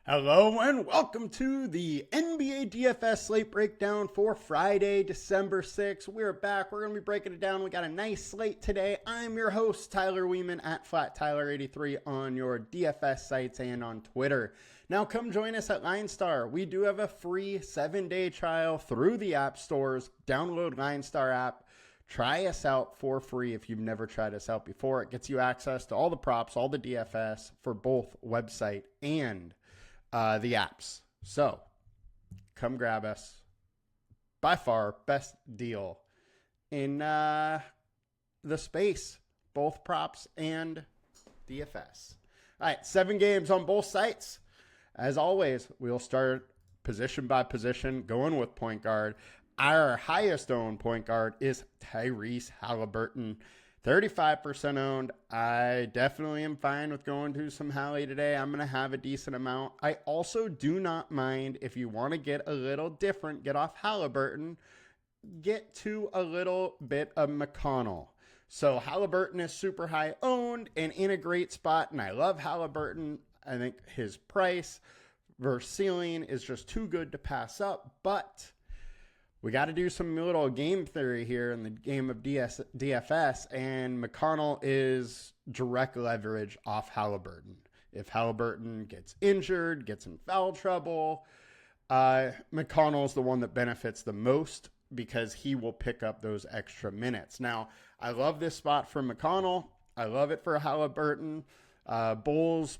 Hello and welcome to the NBA DFS Slate Breakdown for Friday, December 6th. We're back. We're going to be breaking it down. We got a nice slate today. I'm your host, Tyler Wiemann at FlatTyler83 on your DFS sites and on Twitter. Now come join us at LineStar. We do have a free 7-day trial through the app stores. Download LineStar app. Try us out for free if you've never tried us out before. It gets you access to all the props, all the DFS for both website and the apps. So come grab us. By far, best deal in the space, both props and DFS. All right, 7 games on both sites. As always, we'll start position by position, going with point guard. Our highest owned point guard is Tyrese Halliburton. 35% owned. I definitely am fine with going to some Hallie today. I'm going to have a decent amount. I also do not mind if you want to get a little different, get off Halliburton, get to a little bit of McConnell. So Halliburton is super high owned and in a great spot, and I love Halliburton. I think his price versus ceiling is just too good to pass up, but we got to do some little game theory here in the game of DFS, and McConnell is direct leverage off Halliburton. If Halliburton gets injured, gets in foul trouble, McConnell is the one that benefits the most because he will pick up those extra minutes. Now, I love this spot for McConnell. I love it for Halliburton. Bulls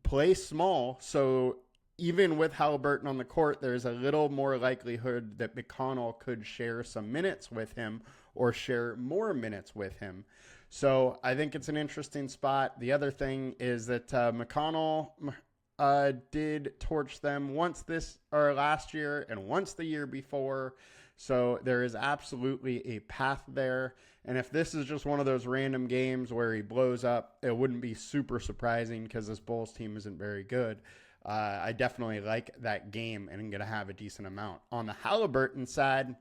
play small, so even with Halliburton on the court, there's a little more likelihood that McConnell could share some minutes with him or share more minutes with him. So I think it's an interesting spot. The other thing is that McConnell did torch them once last year and once the year before. So there is absolutely a path there. And if this is just one of those random games where he blows up, it wouldn't be super surprising because this Bulls team isn't very good. I definitely like that game and I'm going to have a decent amount. On the Halliburton side,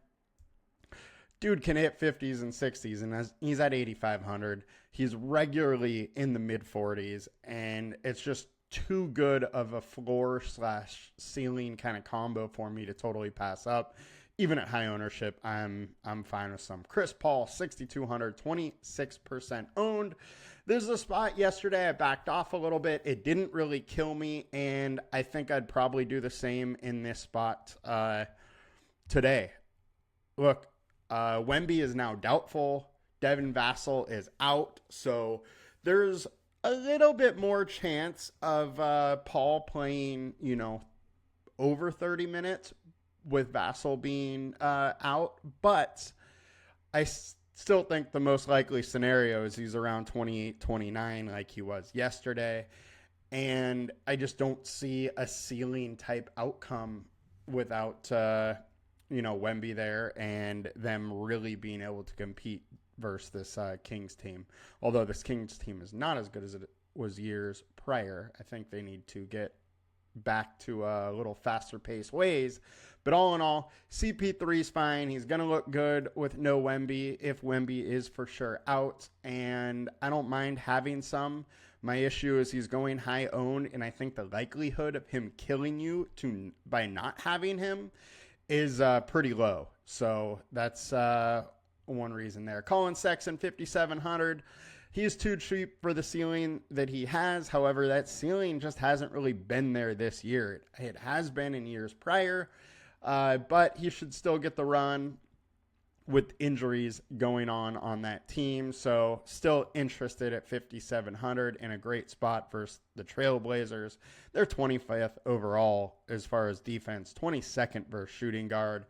dude can hit 50s and 60s, and he's at 8,500. He's regularly in the mid-40s, and it's just too good of a floor/ceiling kind of combo for me to totally pass up. Even at high ownership, I'm fine with some. Chris Paul, 6,200, 26% owned. This is a spot yesterday I backed off a little bit. It didn't really kill me, and I think I'd probably do the same in this spot today. Look, Wemby is now doubtful. Devin Vassell is out, so there's a little bit more chance of Paul playing, over 30 minutes with Vassell being out, but I still think the most likely scenario is he's around 28, 29 like he was yesterday, and I just don't see a ceiling type outcome without Wemby there and them really being able to compete versus this Kings team. Although this Kings team is not as good as it was years prior, I think they need to get back to a little faster paced ways. But all in all, CP3 is fine. He's going to look good with no Wemby if Wemby is for sure out. And I don't mind having some. My issue is he's going high owned, and I think the likelihood of him killing you by not having him is pretty low. So that's one reason there. Colin Sexton, 5,700. He's too cheap for the ceiling that he has. However, that ceiling just hasn't really been there this year. It has been in years prior, but he should still get the run with injuries going on that team. So still interested at 5,700 in a great spot versus the Trailblazers. They're 25th overall as far as defense, 22nd versus shooting guard.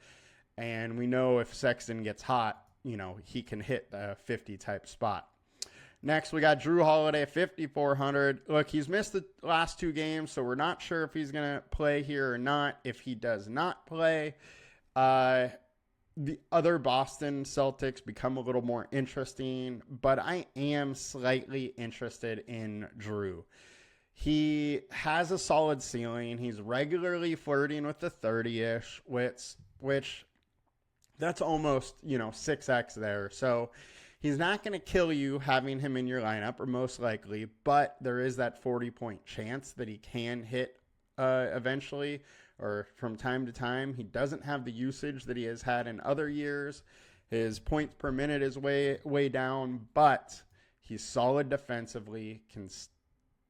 And we know if Sexton gets hot, he can hit the 50 type spot. Next, we got Drew Holiday, 5,400. Look, he's missed the last 2 games, so we're not sure if he's going to play here or not. If he does not play, the other Boston Celtics become a little more interesting, but I am slightly interested in Drew. He has a solid ceiling. He's regularly flirting with the 30-ish, which that's almost, 6x there. So he's not going to kill you having him in your lineup, or most likely, but there is that 40-point chance that he can hit eventually, or from time to time. He doesn't have the usage that he has had in other years. His points per minute is way down, but he's solid defensively,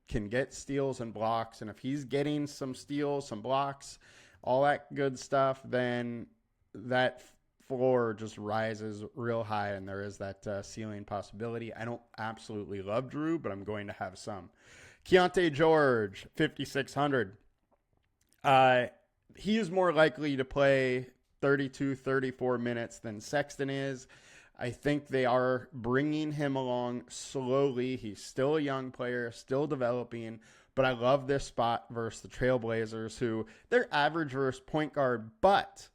can get steals and blocks. And if he's getting some steals, some blocks, all that good stuff, then that floor just rises real high, and there is that ceiling possibility. I don't absolutely love Drew, but I'm going to have some. Keontae George, 5,600. He is more likely to play 32, 34 minutes than Sexton is. I think they are bringing him along slowly. He's still a young player, still developing, but I love this spot versus the Trailblazers, who they're average versus point guard, but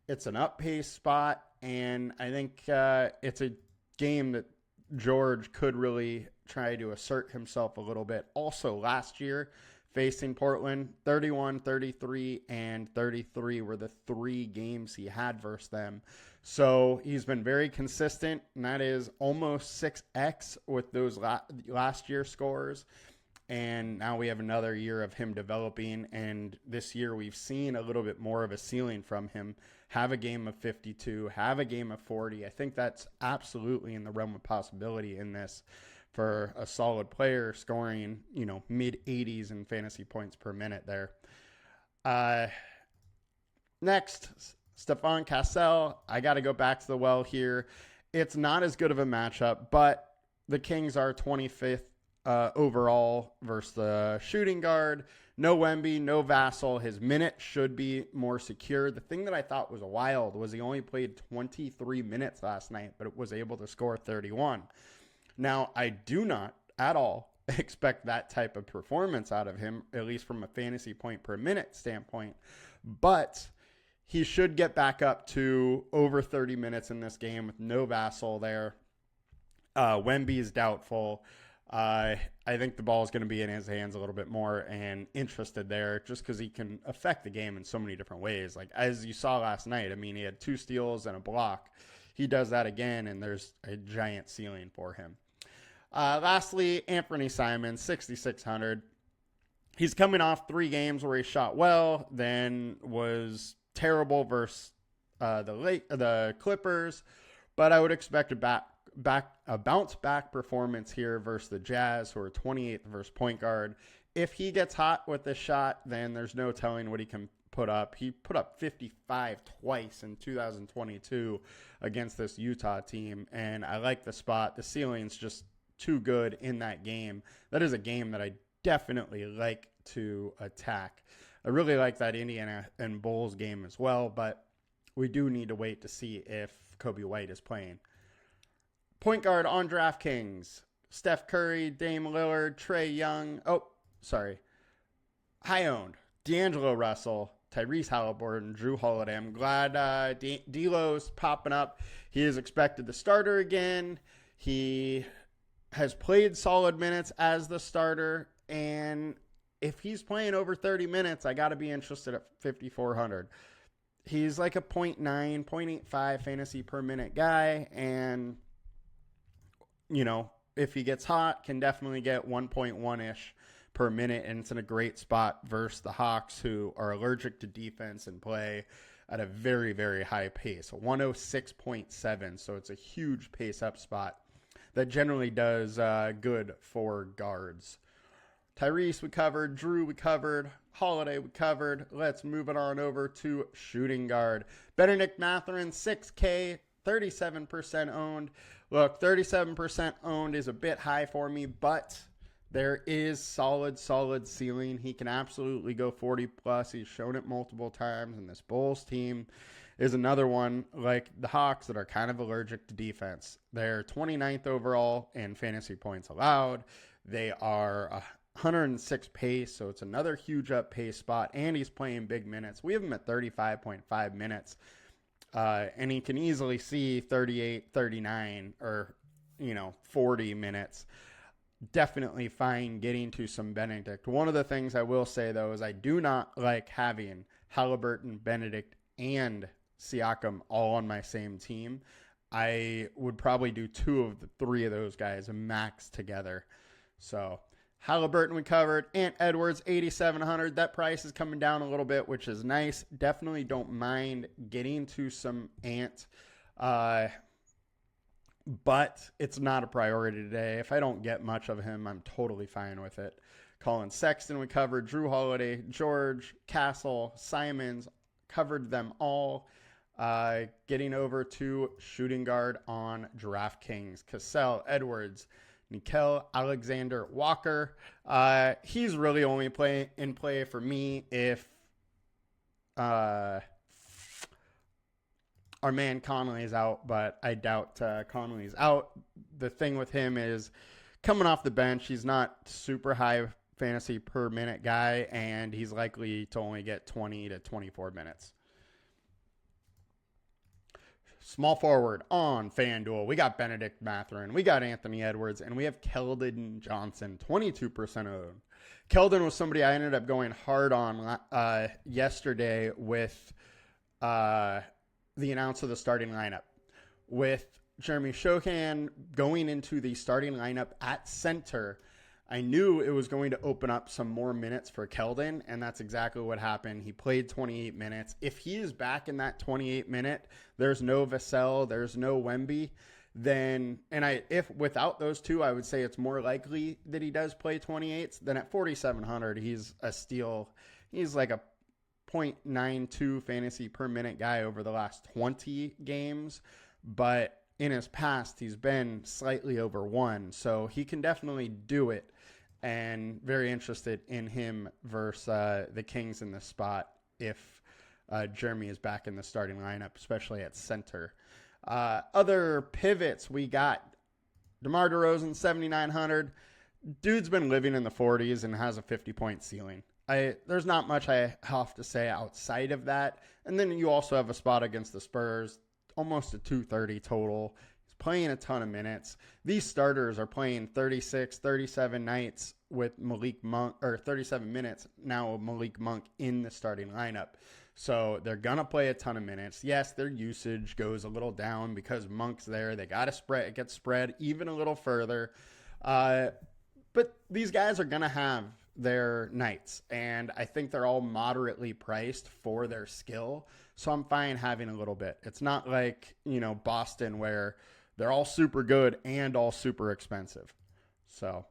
it's an up-pace spot, and I think it's a game that George could really try to assert himself a little bit. Also, last year, facing Portland, 31, 33, and 33 were the 3 games he had versus them. So he's been very consistent, and that is almost 6x with those last year scores. And now we have another year of him developing, and this year we've seen a little bit more of a ceiling from him. Have a game of 52, have a game of 40. I think that's absolutely in the realm of possibility in this for a solid player scoring, mid 80s in fantasy points per minute there. Next, Stephon Cassell. I got to go back to the well here. It's not as good of a matchup, but the Kings are 25th overall versus the shooting guard. No Wemby, no Vassell. His minute should be more secure. The thing that I thought was wild was he only played 23 minutes last night, but was able to score 31. Now, I do not at all expect that type of performance out of him, at least from a fantasy point per minute standpoint, but he should get back up to over 30 minutes in this game with no Vassell there. Wemby is doubtful. I think the ball is going to be in his hands a little bit more, and interested there just because he can affect the game in so many different ways. Like, as you saw last night, I mean, he had 2 steals and a block. He does that again, and there's a giant ceiling for him. Lastly, Anthony Simons, 6,600. He's coming off 3 games where he shot well, then was terrible versus the Clippers, but I would expect a bounce back performance here versus the Jazz, who are 28th versus point guard. If he gets hot with this shot, then there's no telling what he can put up. He put up 55 twice in 2022 against this Utah team, and I like the spot. The ceiling's just too good in that game. That is a game that I definitely like to attack. I really like that Indiana and Bulls game as well, but we do need to wait to see if Kobe White is playing. Point guard on DraftKings: Steph Curry, Dame Lillard, Trae Young. High owned: D'Angelo Russell, Tyrese Halliburton, Drew Holiday. I'm glad D'Lo's popping up. He is expected the starter again. He has played solid minutes as the starter, and if he's playing over 30 minutes, I got to be interested at 5,400. He's like a 0.9, 0.85 fantasy per minute guy, and if he gets hot, can definitely get 1.1-ish per minute, and it's in a great spot versus the Hawks, who are allergic to defense and play at a very, very high pace, 106.7, so it's a huge pace up spot that generally does good for guards. Tyrese we covered, Drew we covered, Holiday we covered. Let's move it on over to shooting guard. Benedict Mathurin, 6K, 37% owned. Look, 37% owned is a bit high for me, but there is solid ceiling. He can absolutely go 40 plus. He's shown it multiple times, and this Bulls team is another one like the Hawks that are kind of allergic to defense. They're 29th overall in fantasy points allowed. They are 106 pace, so it's another huge up pace spot, and he's playing big minutes. We have him at 35.5 minutes, and he can easily see 38, 39, or 40 minutes. Definitely fine getting to some Benedict. One of the things I will say, though, is I do not like having Halliburton, Benedict, and Siakam all on my same team. I would probably do 2 of the 3 of those guys max together. So Halliburton we covered. Ant Edwards, 8,700. That price is coming down a little bit, which is nice. Definitely don't mind getting to some Ant. But it's not a priority today. If I don't get much of him, I'm totally fine with it. Colin Sexton we covered. Drew Holiday, George, Castle, Simons, covered them all. Getting over to shooting guard on DraftKings. Cassell, Edwards, Nickeil Alexander-Walker. He's really only in play for me if our man Conley is out, but I doubt Conley's out. The thing with him is coming off the bench, he's not super high fantasy per minute guy, and he's likely to only get 20 to 24 minutes. Small forward on FanDuel. We got Benedict Mathurin. We got Anthony Edwards. And we have Keldon Johnson, 22% owned. Keldon was somebody I ended up going hard on yesterday with the announce of the starting lineup. With Jeremy Shohan going into the starting lineup at center, I knew it was going to open up some more minutes for Keldon, and that's exactly what happened. He played 28 minutes. If he is back in that 28-minute, there's no Vassell, there's no Wemby, then, and if without those two, I would say it's more likely that he does play 28s. Then at 4,700, he's a steal. He's like a 0.92 fantasy per minute guy over the last 20 games, but in his past, he's been slightly over 1, so he can definitely do it. And very interested in him versus the Kings in this spot if Jeremy is back in the starting lineup, especially at center. Other pivots, we got DeMar DeRozan, 7,900. Dude's been living in the 40s and has a 50-point ceiling. There's not much I have to say outside of that. And then you also have a spot against the Spurs, almost a 230 total. He's playing a ton of minutes. These starters are playing 36, 37 nights with Malik Monk, or 37 minutes now with Malik Monk in the starting lineup. So they're going to play a ton of minutes. Yes, their usage goes a little down because Monk's there. They got to spread, it gets spread even a little further. But these guys are going to have their nights, and I think they're all moderately priced for their skill. So I'm fine having a little bit. It's not like, Boston where they're all super good and all super expensive. So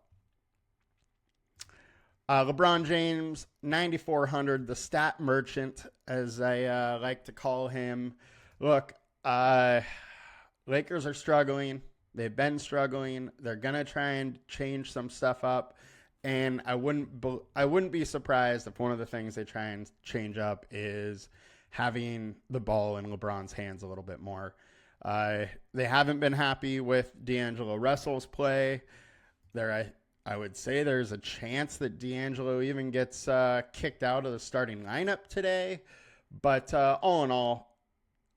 LeBron James, 9,400, the stat merchant, as I like to call him. Look, Lakers are struggling. They've been struggling. They're going to try and change some stuff up. And I wouldn't be surprised if one of the things they try and change up is having the ball in LeBron's hands a little bit more. They haven't been happy with D'Angelo Russell's play. I would say there's a chance that D'Angelo even gets kicked out of the starting lineup today. But all in all,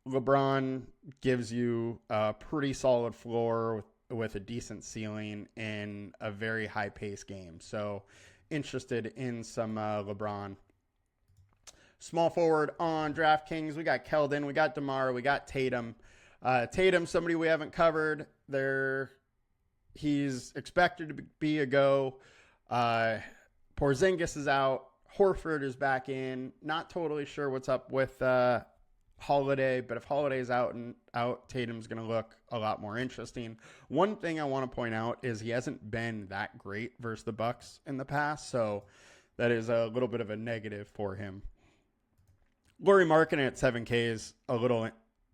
LeBron gives you a pretty solid floor with a decent ceiling in a very high-paced game. So interested in some LeBron. Small forward on DraftKings, we got Keldon, we got DeMar, we got Tatum. Tatum, somebody we haven't covered. He's expected to be a go. Porzingis is out. Horford is back in. Not totally sure what's up with Holiday, but if Holiday's out, Tatum's going to look a lot more interesting. One thing I want to point out is he hasn't been that great versus the Bucks in the past, so that is a little bit of a negative for him. Lauri Markkanen at 7K is a little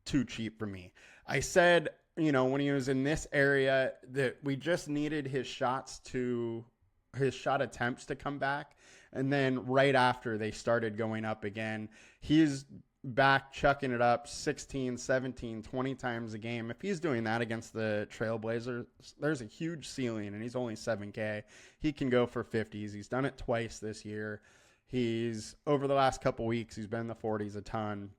too cheap for me. I said, when he was in this area that we just needed his shot attempts to come back, and then right after they started going up again, he's back chucking it up 16, 17, 20 times a game. If he's doing that against the Trailblazers, there's a huge ceiling, and he's only 7K. He can go for 50s. He's done it twice this year. Over the last couple weeks, he's been in the 40s a ton.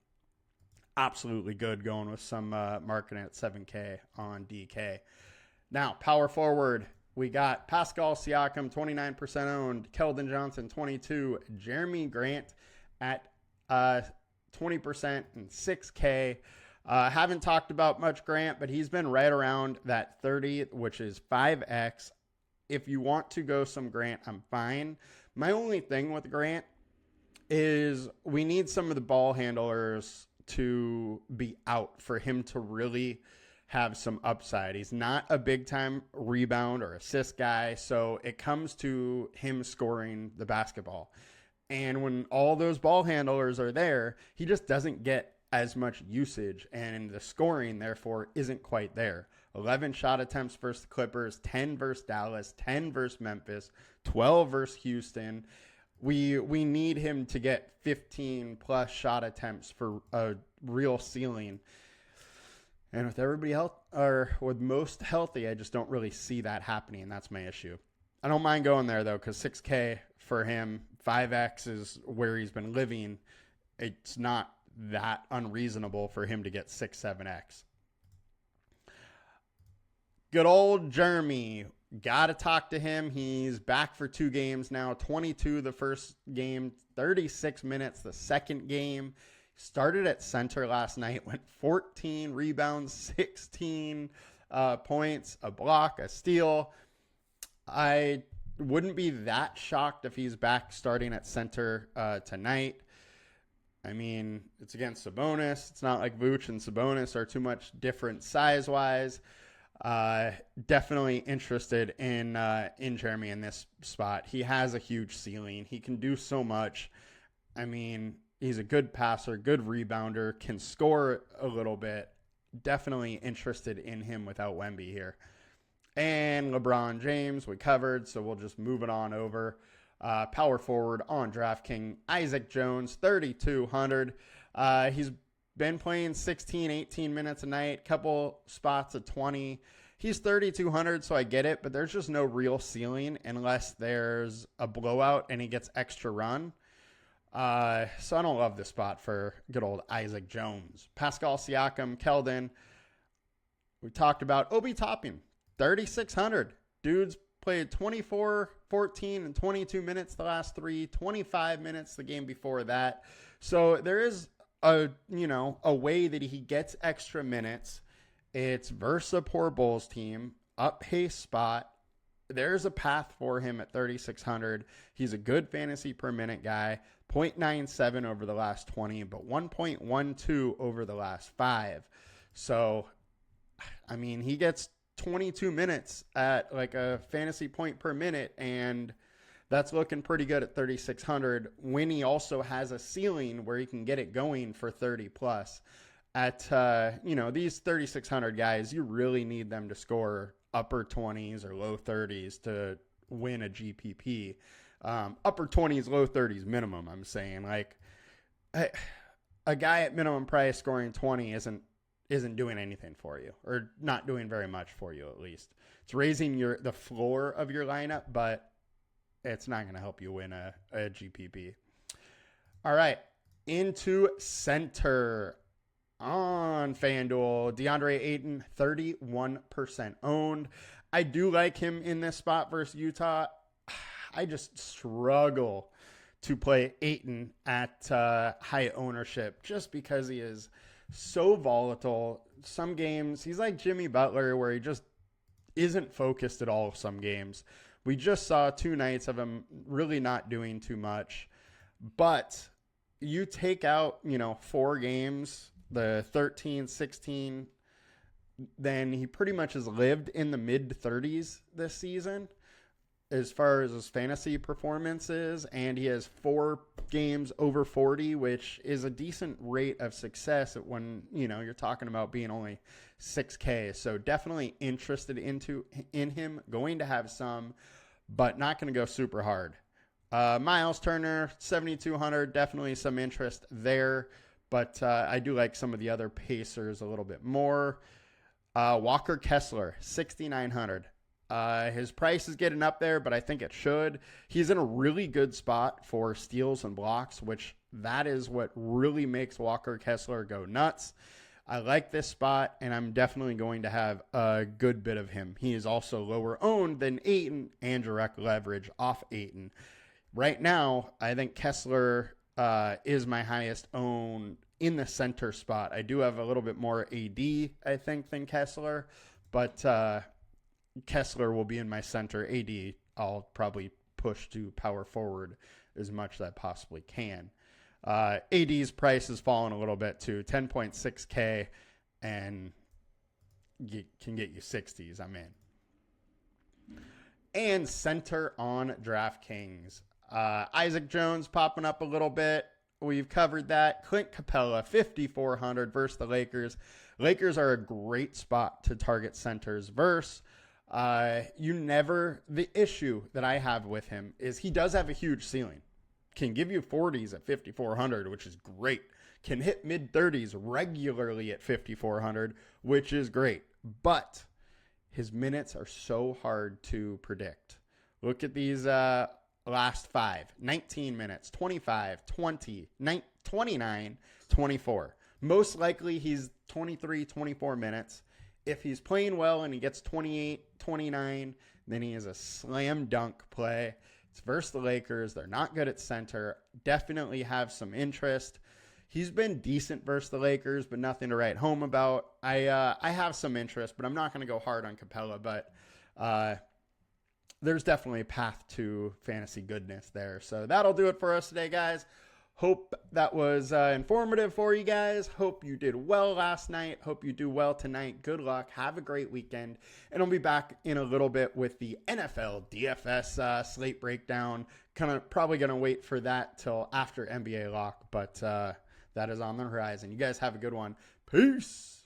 Absolutely good going with some marketing at 7K on DK. Now, power forward, we got Pascal Siakam, 29% owned, Keldon Johnson, 22, Jeremy Grant at 20% and 6K. Haven't talked about much Grant, but he's been right around that 30, which is 5X if you want to go some Grant, I'm fine. My only thing with Grant is we need some of the ball handlers to be out for him to really have some upside. He's not a big time rebound or assist guy, so it comes to him scoring the basketball. And when all those ball handlers are there, he just doesn't get as much usage, and the scoring therefore isn't quite there. 11 shot attempts versus the Clippers, 10 versus Dallas, 10 versus Memphis, 12 versus Houston. We need him to get 15 plus shot attempts for a real ceiling. And with everybody else, or with most healthy, I just don't really see that happening. That's my issue. I don't mind going there though, because 6K for him, 5X is where he's been living. It's not that unreasonable for him to get 6, 7X. Good old Jeremy. Got to talk to him. He's back for 2 games now. 22 the first game, 36 minutes the second game. Started at center last night, went 14 rebounds, 16 points, a block, a steal. I wouldn't be that shocked if he's back starting at center tonight. I mean, it's against Sabonis. It's not like Vooch and Sabonis are too much different size-wise. Definitely interested in Jeremy in this spot. He has a huge ceiling. He can do so much. I mean, he's a good passer, good rebounder, can score a little bit. Definitely interested in him without Wemby here. And LeBron James, we covered, so we'll just move it on over. Power forward on DraftKings, Isaac Jones, 3,200. He's been playing 16, 18 minutes a night, couple spots of 20. He's 3,200, so I get it, but there's just no real ceiling unless there's a blowout and he gets extra run. So I don't love this spot for good old Isaac Jones. Pascal Siakam, Keldon. We talked about Obi Toppin, 3,600. Dude's played 24, 14, and 22 minutes the last 3, 25 minutes the game before that. So there is a way that he gets extra minutes. It's versus a poor Bulls team, up pace spot. There's a path for him at 3,600. He's a good fantasy per minute guy. 0.97 over the last 20, but 1.12 over the last 5. So, I mean, he gets 22 minutes at like a fantasy point per minute, and that's looking pretty good at 3,600 when he also has a ceiling where he can get it going for 30 plus. At, these 3,600 guys, you really need them to score upper 20s or low 30s to win a GPP. Upper 20s, low 30s minimum, I'm saying. Like, a guy at minimum price scoring 20 isn't doing anything for you, or not doing very much for you at least. It's raising the floor of your lineup, but it's not going to help you win a GPP. All right, into center on FanDuel. DeAndre Ayton, 31% owned. I do like him in this spot versus Utah. I just struggle to play Ayton at high ownership just because he is so volatile. Some games, he's like Jimmy Butler where he just isn't focused at all some games. We just saw 2 nights of him really not doing too much. But you take out, 4 games, the 13, 16, then he pretty much has lived in the mid-30s this season as far as his fantasy performances, and he has 4 games over 40, which is a decent rate of success when, you're talking about being only 6K. So definitely interested in him, going to have some, but not going to go super hard. Miles Turner, 7,200, definitely some interest there, but I do like some of the other Pacers a little bit more. Walker Kessler, 6,900. His price is getting up there, but I think it should. He's in a really good spot for steals and blocks, which that is what really makes Walker Kessler go nuts. I like this spot, and I'm definitely going to have a good bit of him. He is also lower owned than Ayton and direct leverage off Ayton. Right now, I think Kessler is my highest own in the center spot. I do have a little bit more AD, I think, than Kessler, but Kessler will be in my center. AD, I'll probably push to power forward as much as I possibly can. AD's price has fallen a little bit to 10.6K, and can get you 60s. I'm in. And center on DraftKings. Isaac Jones popping up a little bit. We've covered that. Clint Capella, 5,400 versus the Lakers. Lakers are a great spot to target centers versus. The issue that I have with him is he does have a huge ceiling. Can give you 40s at 5,400, which is great. Can hit mid 30s regularly at 5,400, which is great. But his minutes are so hard to predict. Look at these last 5. 19 minutes, 25, 20, 29, 24. Most likely he's 23, 24 minutes. If he's playing well and he gets 28, 29, then he is a slam dunk play. It's versus the Lakers. They're not good at center. Definitely have some interest. He's been decent versus the Lakers, but nothing to write home about. I have some interest, but I'm not going to go hard on Capella. But there's definitely a path to fantasy goodness there. So that'll do it for us today, guys. Hope that was informative for you guys. Hope you did well last night. Hope you do well tonight. Good luck. Have a great weekend. And I'll be back in a little bit with the NFL DFS slate breakdown. Probably going to wait for that till after NBA lock, but that is on the horizon. You guys have a good one. Peace.